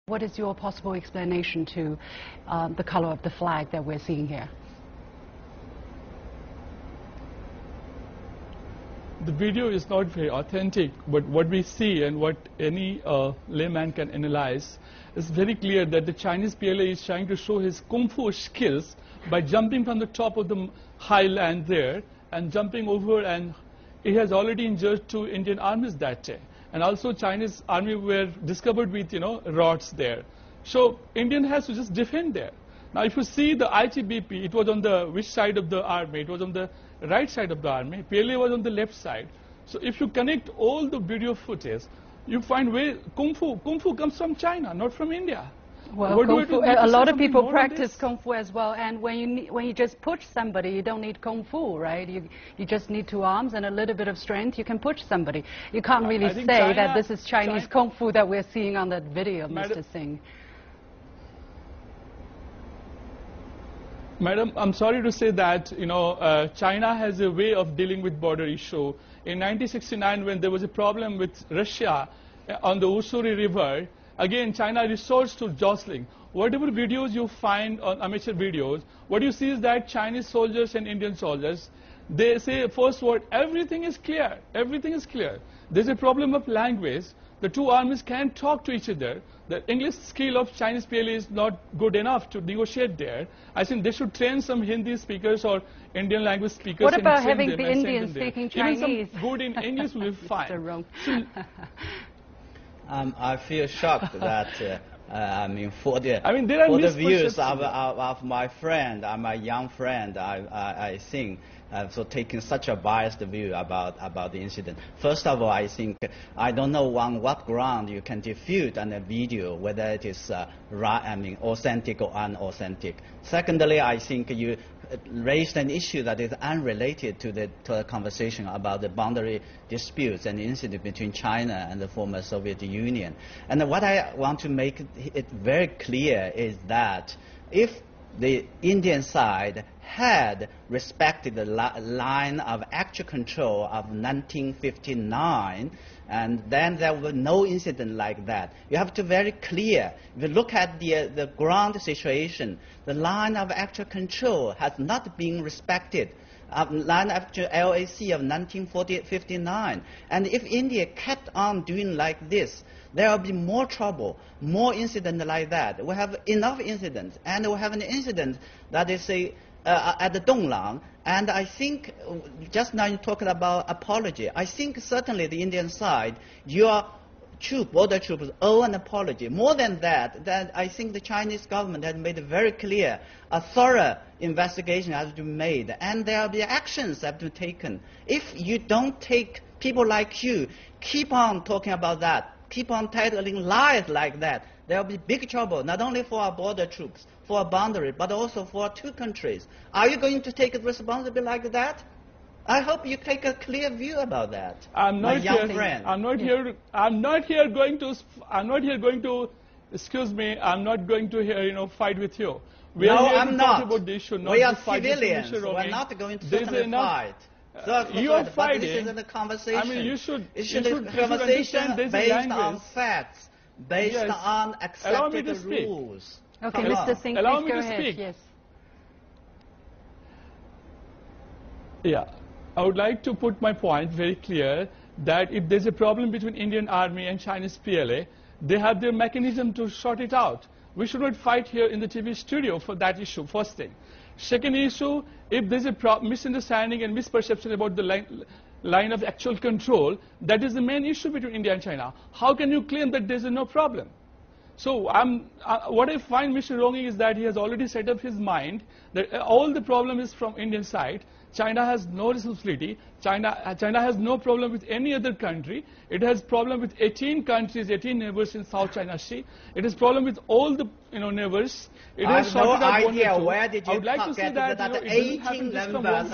What is your possible explanation to the color of the flag that we're seeing here? The video is not very authentic, but what we see and what any layman can analyze is very clear that the Chinese PLA is trying to show his kung fu skills by jumping from the top of the high land there and jumping over, and it has already injured 2 Indian armies that day. And also Chinese army were discovered with, rods there. So Indian has to just defend there. Now if you see the ITBP, it was on the which side of the army? It was on the right side of the army. PLA was on the left side. So if you connect all the video footage, you find where Kung Fu comes from China, not from India. Well, a lot of people practice Kung Fu as well, and when you just push somebody, you don't need Kung Fu, right? You just need 2 arms and a little bit of strength, you can push somebody. You can't really say that this is Chinese Kung Fu that we're seeing on that video, Mr. Singh. Madam, I'm sorry to say that, China has a way of dealing with border issue. In 1969, when there was a problem with Russia on the Ussuri River, again, China resorts to jostling. Whatever videos you find on amateur videos, what you see is that Chinese soldiers and Indian soldiers, they say first word, everything is clear, everything is clear. There's a problem of language. The 2 armies can't talk to each other. The English skill of Chinese PLA is not good enough to negotiate there. I think they should train some Hindi speakers or Indian language speakers. What about having the Indians speaking Chinese? Even some good in English will be fine. I feel shocked that for the views of my friend, my young friend, I think so taking such a biased view about the incident. First of all, I think I don't know on what ground you can refute on a video whether it is authentic or unauthentic. Secondly, I think you raised an issue that is unrelated to the conversation about the boundary disputes and the incident between China and the former Soviet Union. And what I want to make it very clear is that if the Indian side had respected the line of actual control of 1959, and then there was no incident like that. You have to be very clear. If you look at the ground situation, the line of actual control has not been respected. Line of LAC of 1959. And if India kept on doing like this, there will be more trouble, more incidents like that. We have enough incidents, and we have an incident that is at the Donglang. And I think, just now you talked about apology. I think certainly the Indian side, your border troops owe an apology. More than that, I think the Chinese government has made it very clear a thorough investigation has to be made, and there will be actions that have to be taken. If you don't take people like you, keep on talking about that, keep on telling lies like that, there will be big trouble, not only for our border troops, for our boundary, but also for our 2 countries. Are you going to take a responsibility like that? I hope you take a clear view about that. I'm not here going to fight with you. No, I'm not. About the issue, we are civilians. We're not going to fight. So you are fighting. This is a conversation. I mean, you should conversation based on facts, based on accepted rules. Okay, Mr. Singh, allow me go to ahead. speak. Yes. Yeah, I would like to put my point very clear that if there's a problem between Indian Army and Chinese PLA, they have their mechanism to sort it out. We should not fight here in the TV studio for that issue, first thing. Second issue, if there's a misunderstanding and misperception about the line of actual control, that is the main issue between India and China. How can you claim that there's no problem? So what I find Mr. Rongi is that he has already set up his mind that all the problem is from Indian side. China has no responsibility. China has no problem with any other country. It has problem with 18 countries, 18 neighbors in South China Sea. It has problem with all the neighbors. It has sorted out one or two. Where did you I would like to say that 18 members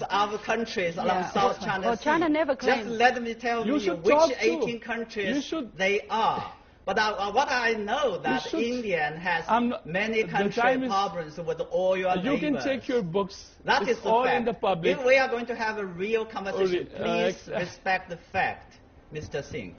of countries along South China Sea? Well, China never claims. Just let me tell you which 18 countries they are. But what I know that India has many country problems with all your neighbors. You can check your books. That is the all fact. in the public. If we are going to have a real conversation, please respect the fact, Mr. Singh.